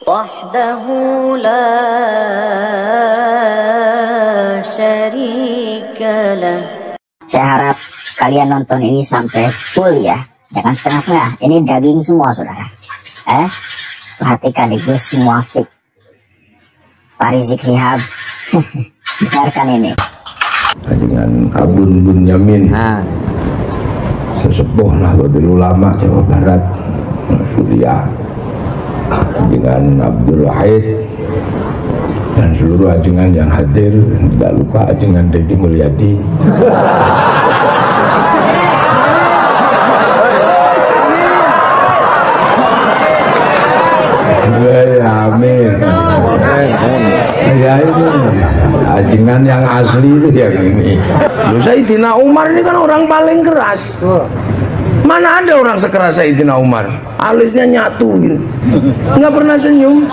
وحده لا شريك له. Saya harap kalian nonton ini sampai full ya, jangan setengah-setengah. Ini daging semua saudara. Perhatikan itu semua fake. Pak Rizik Syihab, dengarkan ini. Dengan Abun Bunyamin, sesepuh Nahdlatul Ulama Jawa Barat, kuliah dengan Abdul Wahid dan seluruh ajengan yang hadir, tidak lupa ajengan Deddy Mulyadi. Amin. Ya itu ajengan yang asli itu yang ini. Sayyidina Umar ini kan orang paling keras. Mana ada orang sekeras Sayyidina Umar? Alisnya nyatu gitu, nggak pernah senyum.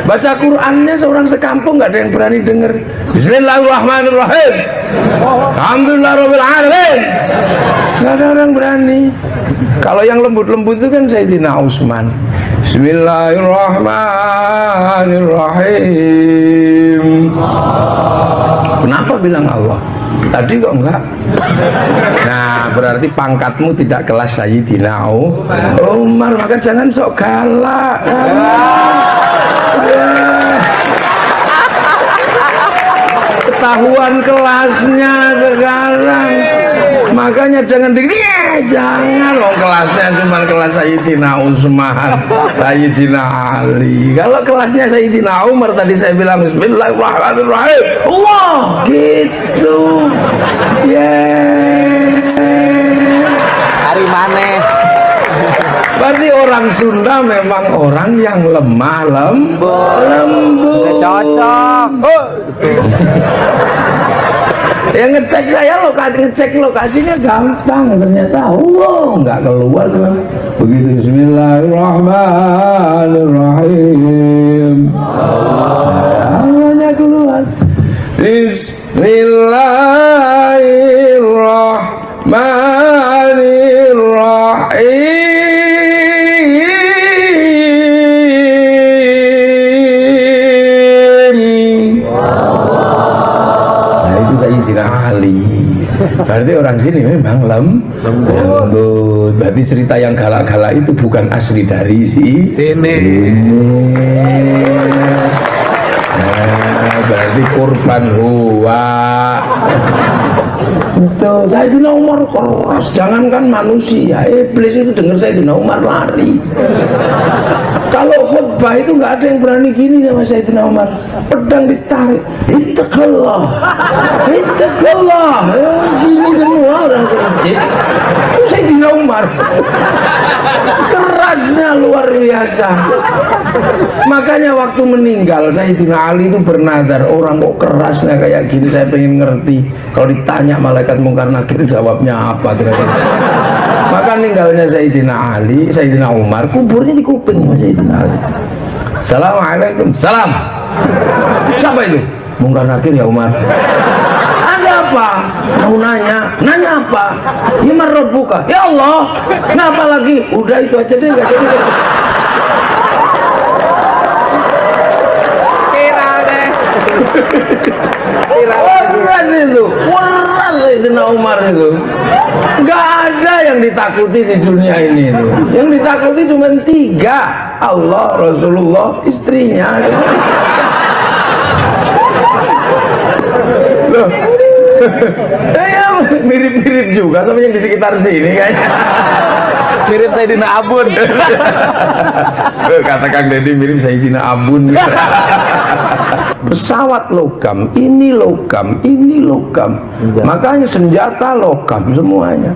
Baca Qurannya seorang sekampung nggak ada yang berani dengar. Bismillahirrahmanirrahim, alhamdulillahirabbil alamin, nggak ada orang berani. Kalau yang lembut-lembut itu kan Sayyidina Utsman. Bismillahirrahmanirrahim. Kenapa bilang Allah? Tadi kok enggak? Nah, berarti pangkatmu tidak kelas Sayyidina Umar, maka jangan sok galak. Ketahuan kelasnya sekarang. Makanya jangan jangan loh, kelasnya cuma kelas Sayyidina Utsman, Sayyidina Ali. Kalau kelasnya Sayyidina Umar tadi saya bilang Bismillahirrahmanirrahim, Allah gitu. Hari mana? Berarti orang Sunda memang orang yang lemah lembut. Cocok. Yang ngecek lokasinya gampang, ternyata nggak keluar tuh. Begitu Bismillahirrahmanirrahim, Allahnya keluar. Bismillahirrahmanirrahim. Berarti orang sini memang lembut. Berarti cerita yang galak-galak itu bukan asli dari sini. Berarti korban huwa. Itu Sayyidina Umar keras, jangankan manusia, iblis itu dengar Sayyidina Umar lari. Kalau khutbah itu nggak ada yang berani gini sama Sayyidina Umar. Pedang ditarik, ittaqallah, gini semua orang masjid. Sayyidina Umar kerasnya luar biasa. Makanya waktu meninggal Sayyidina Ali itu bernadar, orang kok kerasnya kayak gini, saya pengen ngerti. Kalau ditanya malaikat mungkar nakir jawabnya apa kira-kira. Maka ninggalnya Sayyidina Ali, Sayyidina Umar, kuburnya di kuping sama Sayyidina Ali. Assalamualaikum, salam. Siapa itu? Mungkar nakir ya Umar. Ada apa? Mau nanya apa? Imar Rabbuka, ya Allah. Kenapa lagi? Udah itu aja deh, nggak jadi. Waras itu, waras Sayyidina Umar itu. Nggak ada yang ditakuti di dunia ini itu. Yang ditakuti cuma 3, Allah, Rasulullah, istrinya. Loh, mirip-mirip juga sama yang di sekitar sini kayaknya. Mirip Sayyidina Abun. Kata Kang Deddy mirip Sayyidina Abun. Pesawat logam, ini logam, ini logam. Makanya senjata logam semuanya.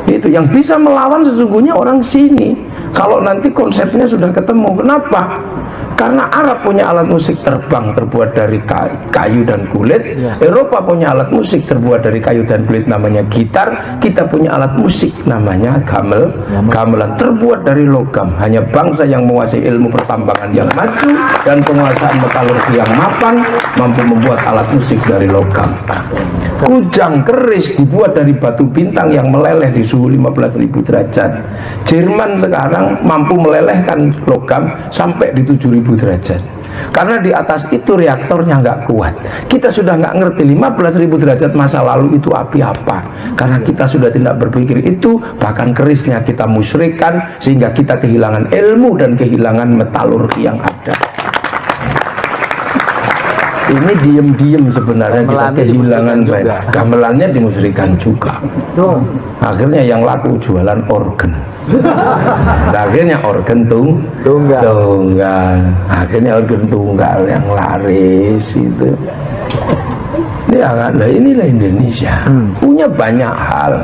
Itu yang bisa melawan sesungguhnya orang sini. Kalau nanti konsepnya sudah ketemu. Kenapa? Karena Arab punya alat musik terbang terbuat dari kayu dan kulit, Eropa punya alat musik terbuat dari kayu dan kulit namanya gitar, kita punya alat musik namanya gamelan terbuat dari logam. Hanya bangsa yang menguasai ilmu pertambangan yang maju dan penguasaan metalurgi yang mapan mampu membuat alat musik dari logam. Kujang keris dibuat dari batu bintang yang meleleh di suhu 15.000 derajat. Jerman sekarang mampu melelehkan logam logam sampai di 7000 derajat. Karena di atas itu reaktornya nggak kuat. Kita sudah nggak ngerti 15.000 derajat masa lalu itu api apa. Karena kita sudah tidak berpikir itu, bahkan kerisnya kita musyrikan sehingga kita kehilangan ilmu dan kehilangan metalurgi yang ada. Ini diem-diem sebenarnya kita kehilangan banyak. Gamelannya dimusyrikan juga. Akhirnya yang laku jualan organ. Akhirnya organ tunggal. Akhirnya organ tunggal yang laris itu. Ya kan, inilah Indonesia. Punya banyak hal.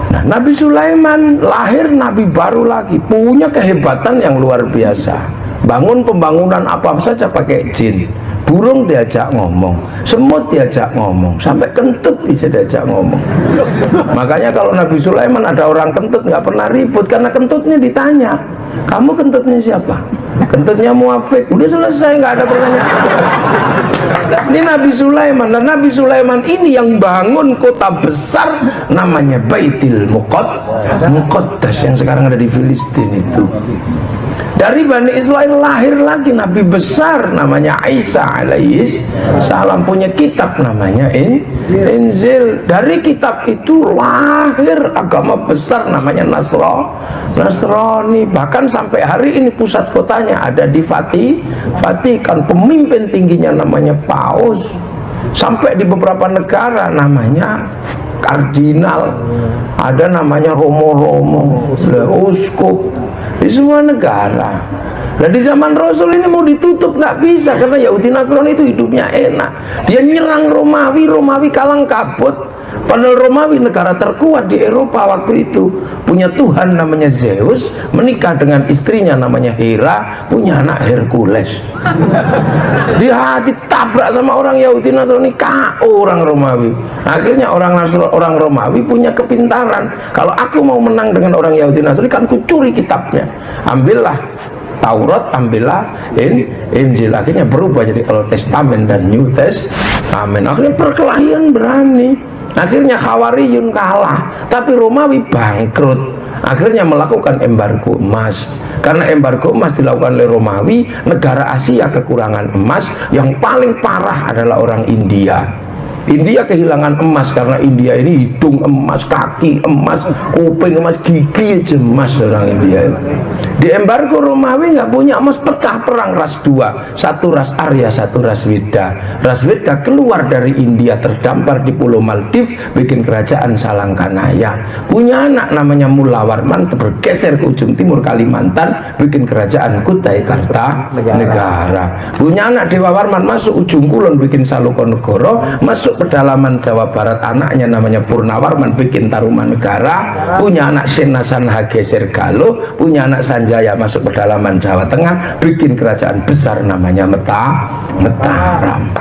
Nah, Nabi Sulaiman lahir nabi baru lagi, punya kehebatan yang luar biasa. Bangun pembangunan apa saja pakai jin. Burung diajak ngomong, semut diajak ngomong, sampai kentut bisa diajak ngomong. Makanya kalau Nabi Sulaiman ada orang kentut nggak pernah ribut, karena kentutnya ditanya, kamu kentutnya siapa? Kentutnya Muafik. Udah selesai, nggak ada pertanyaan. Ini Nabi Sulaiman, dan Nabi Sulaiman ini yang bangun kota besar namanya Baitul Muqaddas yang sekarang ada di Filistin itu. Dari Bani Israel lahir lagi nabi besar namanya Isa alaihis salam, punya kitab namanya Injil. Dari kitab itu lahir agama besar namanya Nasrani. Bahkan sampai hari ini pusat kotanya ada di Vatikan. Pemimpin tingginya namanya Paus. Sampai di beberapa negara namanya kardinal, ada namanya romo, uskup di semua negara. Nah, di zaman Rasul ini mau ditutup nggak bisa, karena Yahudi Nasrani itu hidupnya enak. Dia nyerang Romawi kalang kabut. Padahal Romawi negara terkuat di Eropa waktu itu, punya Tuhan namanya Zeus, menikah dengan istrinya namanya Hera, punya anak Hercules. Dia ditabrak sama orang Yahudi Nasrani, KO orang Romawi. Akhirnya orang Romawi punya kepintaran, kalau aku mau menang dengan orang Yahudi Nasrani kan kucuri kitabnya. Ambillah Taurat, ambillah Injil. Akhirnya berubah jadi Old Testament dan New Testament. Akhirnya perkelahian berani. Akhirnya Hawariyun kalah, tapi Romawi bangkrut. Akhirnya melakukan embargo emas. Karena embargo emas dilakukan oleh Romawi, negara Asia kekurangan emas. Yang paling parah adalah orang India. India kehilangan emas karena India ini hidung emas, kaki emas, kuping emas, gigi emas orang India. Di embargo Romawi nggak punya emas, pecah perang ras dua, satu ras Arya, satu ras Weda. Ras Weda keluar dari India, terdampar di Pulau Maldives, bikin kerajaan Salangkanaya. Punya anak namanya Mula Warman, bergeser ke ujung timur Kalimantan, bikin kerajaan Kutai Kartanegara. Punya anak Dewa Warman masuk ujung kulon, bikin Salokonegoro. Masuk pedalaman Jawa Barat, anaknya namanya Purnawarman, bikin Tarumanegara. Punya anak Senasan Hageser Galuh. Punya anak Sanjaya masuk pedalaman Jawa Tengah, bikin kerajaan besar namanya Mataram.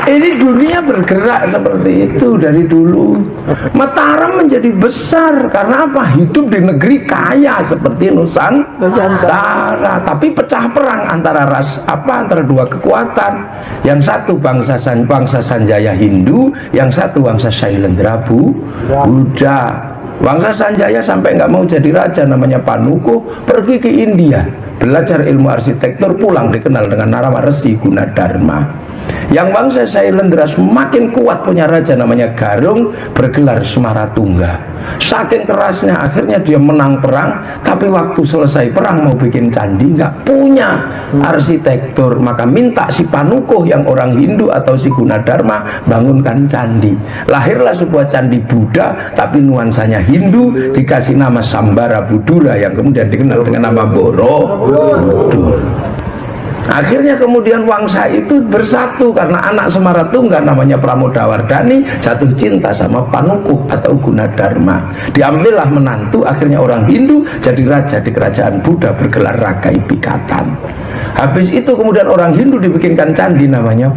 Ini dunia bergerak seperti itu dari dulu. Mataram menjadi besar karena apa? Hidup di negeri kaya seperti Nusantara. Tapi pecah perang antara antara dua kekuatan. Yang satu bangsa Sanjaya Hindu, yang satu bangsa Sailendra Buddha. Bangsa Sanjaya sampai nggak mau jadi raja, namanya Panuku, pergi ke India belajar ilmu arsitektur, pulang dikenal dengan nama Resi Gunadarma. Yang bangsa Sailendra semakin kuat, punya raja namanya Garung, bergelar Semaratungga. Saking kerasnya akhirnya dia menang perang, tapi waktu selesai perang mau bikin candi nggak punya arsitektur, maka minta si Panukuh yang orang Hindu atau si Gunadarma bangunkan candi. Lahirlah sebuah candi Buddha tapi nuansanya Hindu, dikasih nama Sambara Budura yang kemudian dikenal dengan nama Borobudur. Akhirnya kemudian Wangsa itu bersatu karena anak Semaratungga namanya Pramodawardhani jatuh cinta sama Panukuh atau Gunadarma. Diambillah menantu, akhirnya orang Hindu jadi raja di kerajaan Buddha bergelar Rakai Pikatan. Habis itu kemudian orang Hindu dibikinkan candi namanya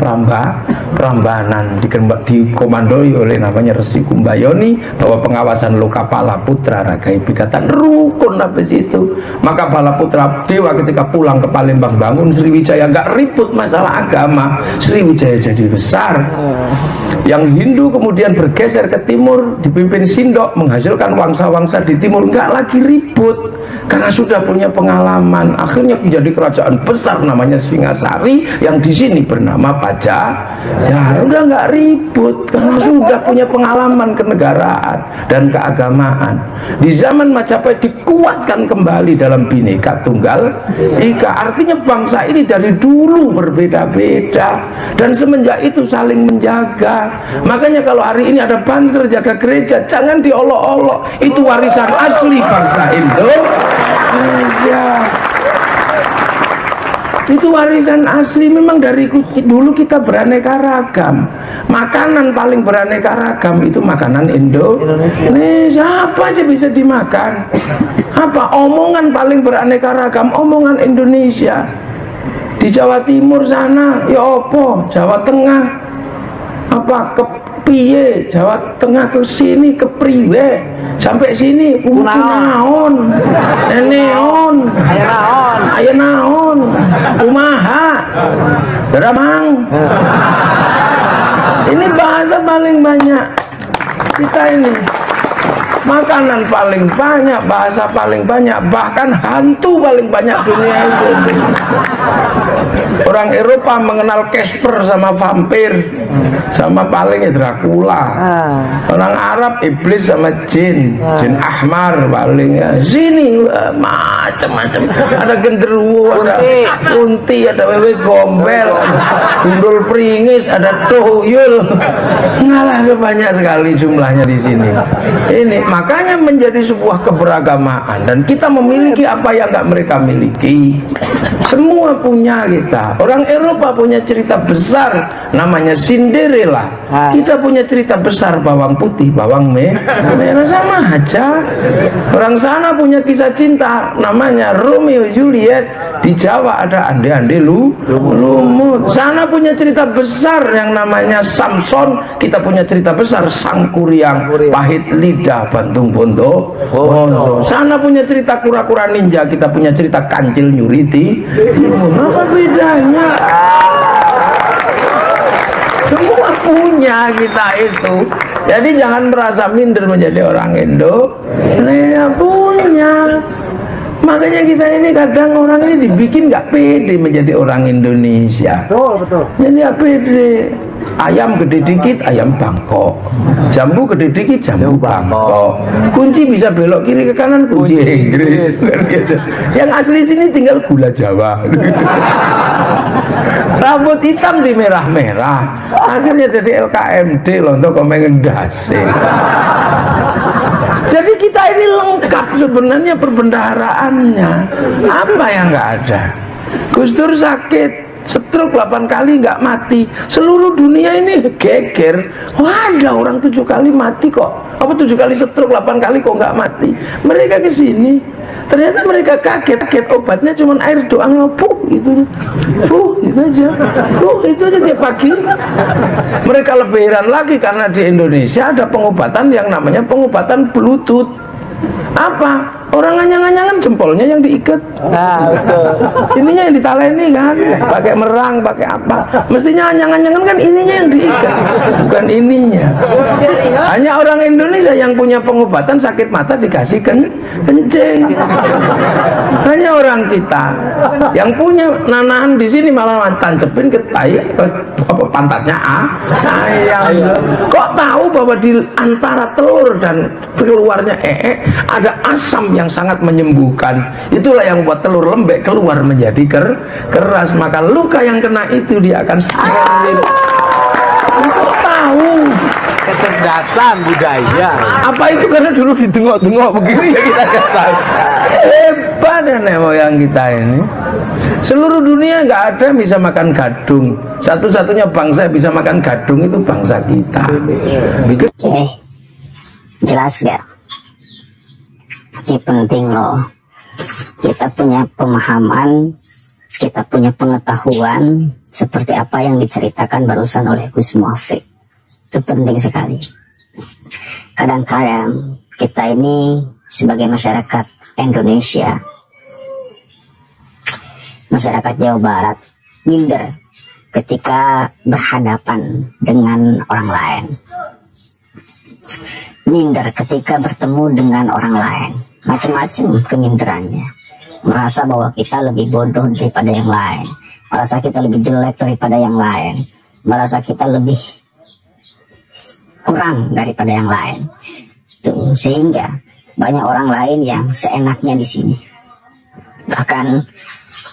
Prambanan, dikomandoi oleh namanya Resi Kumbayoni, bahwa pengawasan Lokapala putra Ragai Bikatan rukun. Habis itu maka Balaputra Dewa ketika pulang ke Palembang bangun Sriwijaya, nggak ribut masalah agama, Sriwijaya jadi besar. Yang Hindu kemudian bergeser ke timur dipimpin Sindok, menghasilkan wangsa-wangsa di timur, nggak lagi ribut karena sudah punya pengalaman. Akhirnya menjadi kerajaan besar namanya Singasari, yang di sini bernama Pajajaran. Udah nggak ribut karena sudah punya pengalaman kenegaraan dan keagamaan. Di zaman Majapahit dikuatkan kembali dalam Bhinneka Tunggal Ika. Artinya bangsa ini dari dulu berbeda-beda dan semenjak itu saling menjaga. Makanya kalau hari ini ada banser jaga gereja, jangan diolok-olok. Itu warisan asli bangsa Indonesia. Itu warisan asli. Memang dari dulu kita beraneka ragam. Makanan paling beraneka ragam itu makanan Indonesia. Apa aja bisa dimakan. Apa omongan paling beraneka ragam? Omongan Indonesia. Di Jawa Timur sana ya opo, Jawa Tengah apa kepiye, Jawa Tengah ke sini kepriwe, sampai sini kunaon, neneon, aya naon, kumaha, daramang. Ini bahasa paling banyak kita ini. Makanan paling banyak, bahasa paling banyak, bahkan hantu paling banyak dunia itu. Orang Eropa mengenal Casper sama vampir, sama paling Dracula. Orang Arab iblis sama jin, jin ahmar paling ya. Sini macam-macam. Ada genderuwo, ada kunti, ada wewe gombel, gundul pringis, ada tuyul. Ngalah banyak sekali jumlahnya di sini. Ini makanya menjadi sebuah keberagamaan dan kita memiliki apa yang nggak mereka miliki. Semua punya kita. Orang Eropa punya cerita besar namanya Cinderella. Kita punya cerita besar bawang putih, bawang merah, sama aja. Orang sana punya kisah cinta namanya Romeo Juliet. Di Jawa ada ande-ande lumut. Sana punya cerita besar yang namanya Samson. Kita punya cerita besar Sang Kuryang, pahit lidah Bantung Bondo. Sana punya cerita kura-kura ninja. Kita punya cerita Kancil Nyuriti. Apa bedanya? Semua punya kita itu. Jadi jangan merasa minder menjadi orang Indonesia. Punya. Makanya kita ini kadang orang ini dibikin nggak pede menjadi orang Indonesia. Betul. Jadi nggak pede. Ayam gede dikit, ayam Bangkok. Jambu gede dikit, jambu Bangkok. Kunci bisa belok kiri ke kanan, kunci Inggris. Yang asli sini tinggal gula Jawa. Rambut hitam di merah-merah. Akhirnya jadi LKMD loh, untuk komengendasi. Jadi kita ini lengkap sebenarnya perbendaharaannya. Apa yang nggak ada? Gus Dur sakit, stroke 8 kali nggak mati. Seluruh dunia ini geger. Wah, ada orang 7 kali mati kok. Apa 7 kali stroke 8 kali kok nggak mati? Mereka ke sini. Ternyata mereka kaget obatnya cuma air doang, gitu. Itu aja. Itu aja tiap pagi. Mereka lebih heran lagi karena di Indonesia ada pengobatan yang namanya pengobatan Bluetooth. Apa? Orang nganyang-nganyangan jempolnya yang diikat. Ininya yang ditaleni kan, pakai merang, pakai apa. Mestinya nganyang-nganyangan kan ininya yang diikat, bukan ininya. Hanya orang Indonesia yang punya pengobatan sakit mata dikasih kencing. Hanya orang kita yang punya nanahan di sini malah tancepin ke tai, pantatnya ayam. Kok tahu bahwa di antara telur dan keluarnya ada asam yang sangat menyembuhkan. Itulah yang buat telur lembek keluar menjadi keras. Maka luka yang kena itu dia akan steril. Untuk tahu kecerdasan budaya. Apa itu karena dulu ditengok-tengok begini ya kita nggak tahu. Hebat nenek moyang kita ini. Seluruh dunia nggak ada yang bisa makan gadung. Satu-satunya bangsa yang bisa makan gadung itu bangsa kita. Oke, jelas gak? Ini penting loh. Kita punya pemahaman kita punya pengetahuan seperti apa yang diceritakan barusan oleh Gus Muafik. Itu penting sekali. Kadang-kadang kita ini sebagai masyarakat Indonesia, masyarakat Jawa Barat, minder ketika berhadapan dengan orang lain. Minder ketika bertemu dengan orang lain. Macam-macam keminderannya. Merasa bahwa kita lebih bodoh daripada yang lain. Merasa kita lebih jelek daripada yang lain. Merasa kita lebih kurang daripada yang lain. Tuh, sehingga banyak orang lain yang seenaknya di sini. Bahkan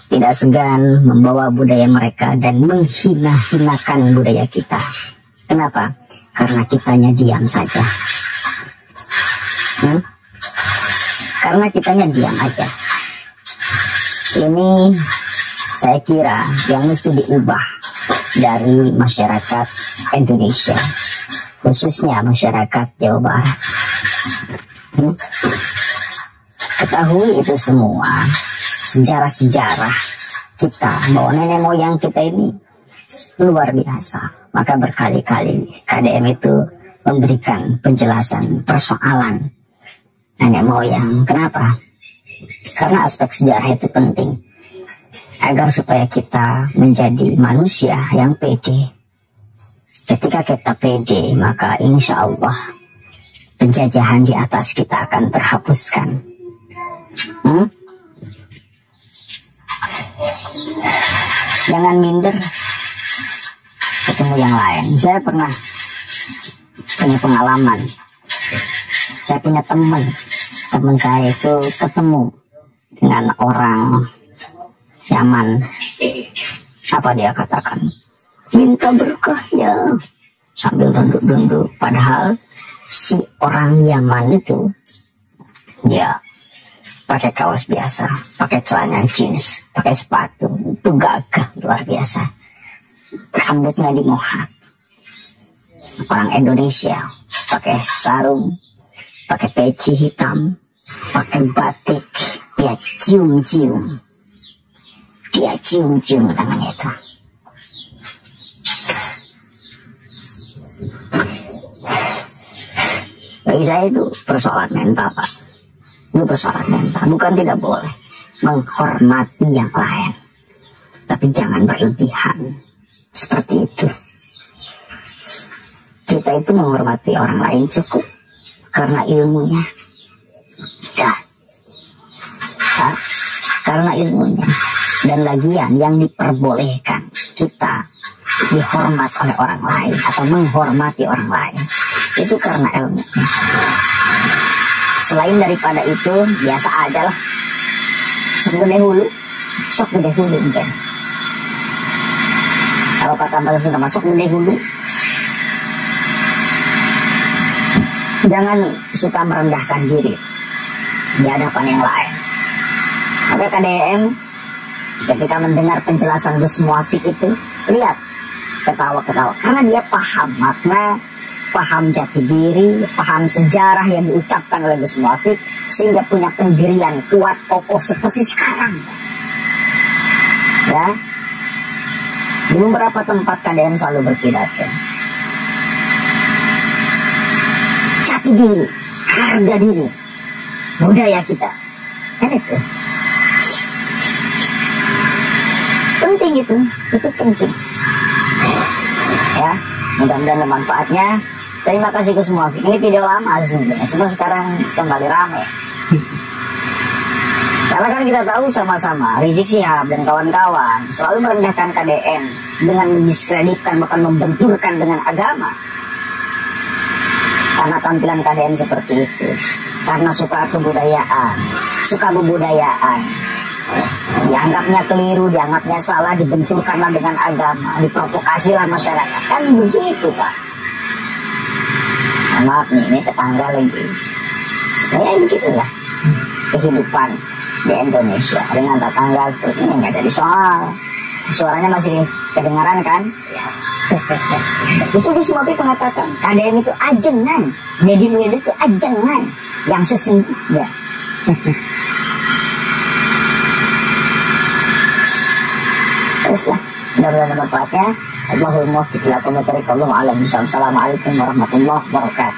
tidak segan membawa budaya mereka dan menghina-hinakan budaya kita. Kenapa? Karena kitanya diam saja. Karena kitanya diam aja. Ini saya kira yang mesti diubah dari masyarakat Indonesia, khususnya masyarakat Jawa Barat. Ketahui itu semua, sejarah-sejarah kita, bahwa nenek moyang kita ini luar biasa. Maka berkali-kali KDM itu memberikan penjelasan persoalan nenek moyang. Kenapa? Karena aspek sejarah itu penting, agar supaya kita menjadi manusia yang pede. Ketika kita pede, maka insya Allah penjajahan di atas kita akan terhapuskan. Jangan minder ketemu yang lain. Saya pernah punya pengalaman. Saya punya teman saya itu ketemu dengan orang Yaman. Apa dia katakan? Minta berkahnya sambil duduk-duduk. Padahal si orang Yaman itu dia pakai kaos biasa, pakai celana jeans, pakai sepatu, itu gagah luar biasa. Rambutnya dimohak. Orang Indonesia pakai sarung, pakai peci hitam, pakai batik, dia cium-cium. Dia cium-cium tangannya itu. Bagi saya itu persoalan mental, Pak. Itu persoalan mental. Bukan tidak boleh menghormati yang lain, tapi jangan berlebihan seperti itu. Kita itu menghormati orang lain cukup karena ilmunya. Karena ilmunya. Dan lagian yang diperbolehkan kita dihormat oleh orang lain atau menghormati orang lain itu karena ilmu. Selain daripada itu, biasa aja lah. Sok gede hulu mungkin. Kalau kata bahasa sudah masuk gede hulu. Jangan suka merendahkan diri di hadapan yang lain. Maka KDM ketika mendengar penjelasan Gus Muafik itu, lihat ketawa-ketawa karena dia paham makna, paham jati diri, paham sejarah yang diucapkan oleh Gus Muafik, sehingga punya pendirian kuat kokoh seperti sekarang. Ya, di beberapa tempat KDM selalu berpidato. Jati diri, harga diri, budaya kita, kan itu penting, itu penting. Ya, mudah-mudahan manfaatnya. Terima kasih Gus Muafik. Ini video lama sesungguhnya, cuma sekarang kembali ramai. Karena kan kita tahu sama-sama Rizik Syihab dan kawan-kawan selalu merendahkan KDM dengan mendiskreditkan, bahkan membenturkan dengan agama. Karena tampilan KDM seperti itu, karena suka kebudayaan, suka kebudayaan, dianggapnya keliru, dianggapnya salah, dibenturkanlah dengan agama, diprovokasilah masyarakat. Kan begitu, Pak. Maaf nih, ini tetangga lagi. Sebenarnya begitulah kehidupan di Indonesia dengan tetangga seperti ini. Nggak jadi soal. Suaranya masih kedengaran kan? Ya. Itu Gus Muafik mengatakan KDM itu ajengan, Deddy Mulyadi itu ajengan yang sesungguhnya. Teruslah, mudah-mudahan bermanfaatnya. Allahumma fiqh lakum wa tariq. Assalamualaikum warahmatullahi wabarakatuh.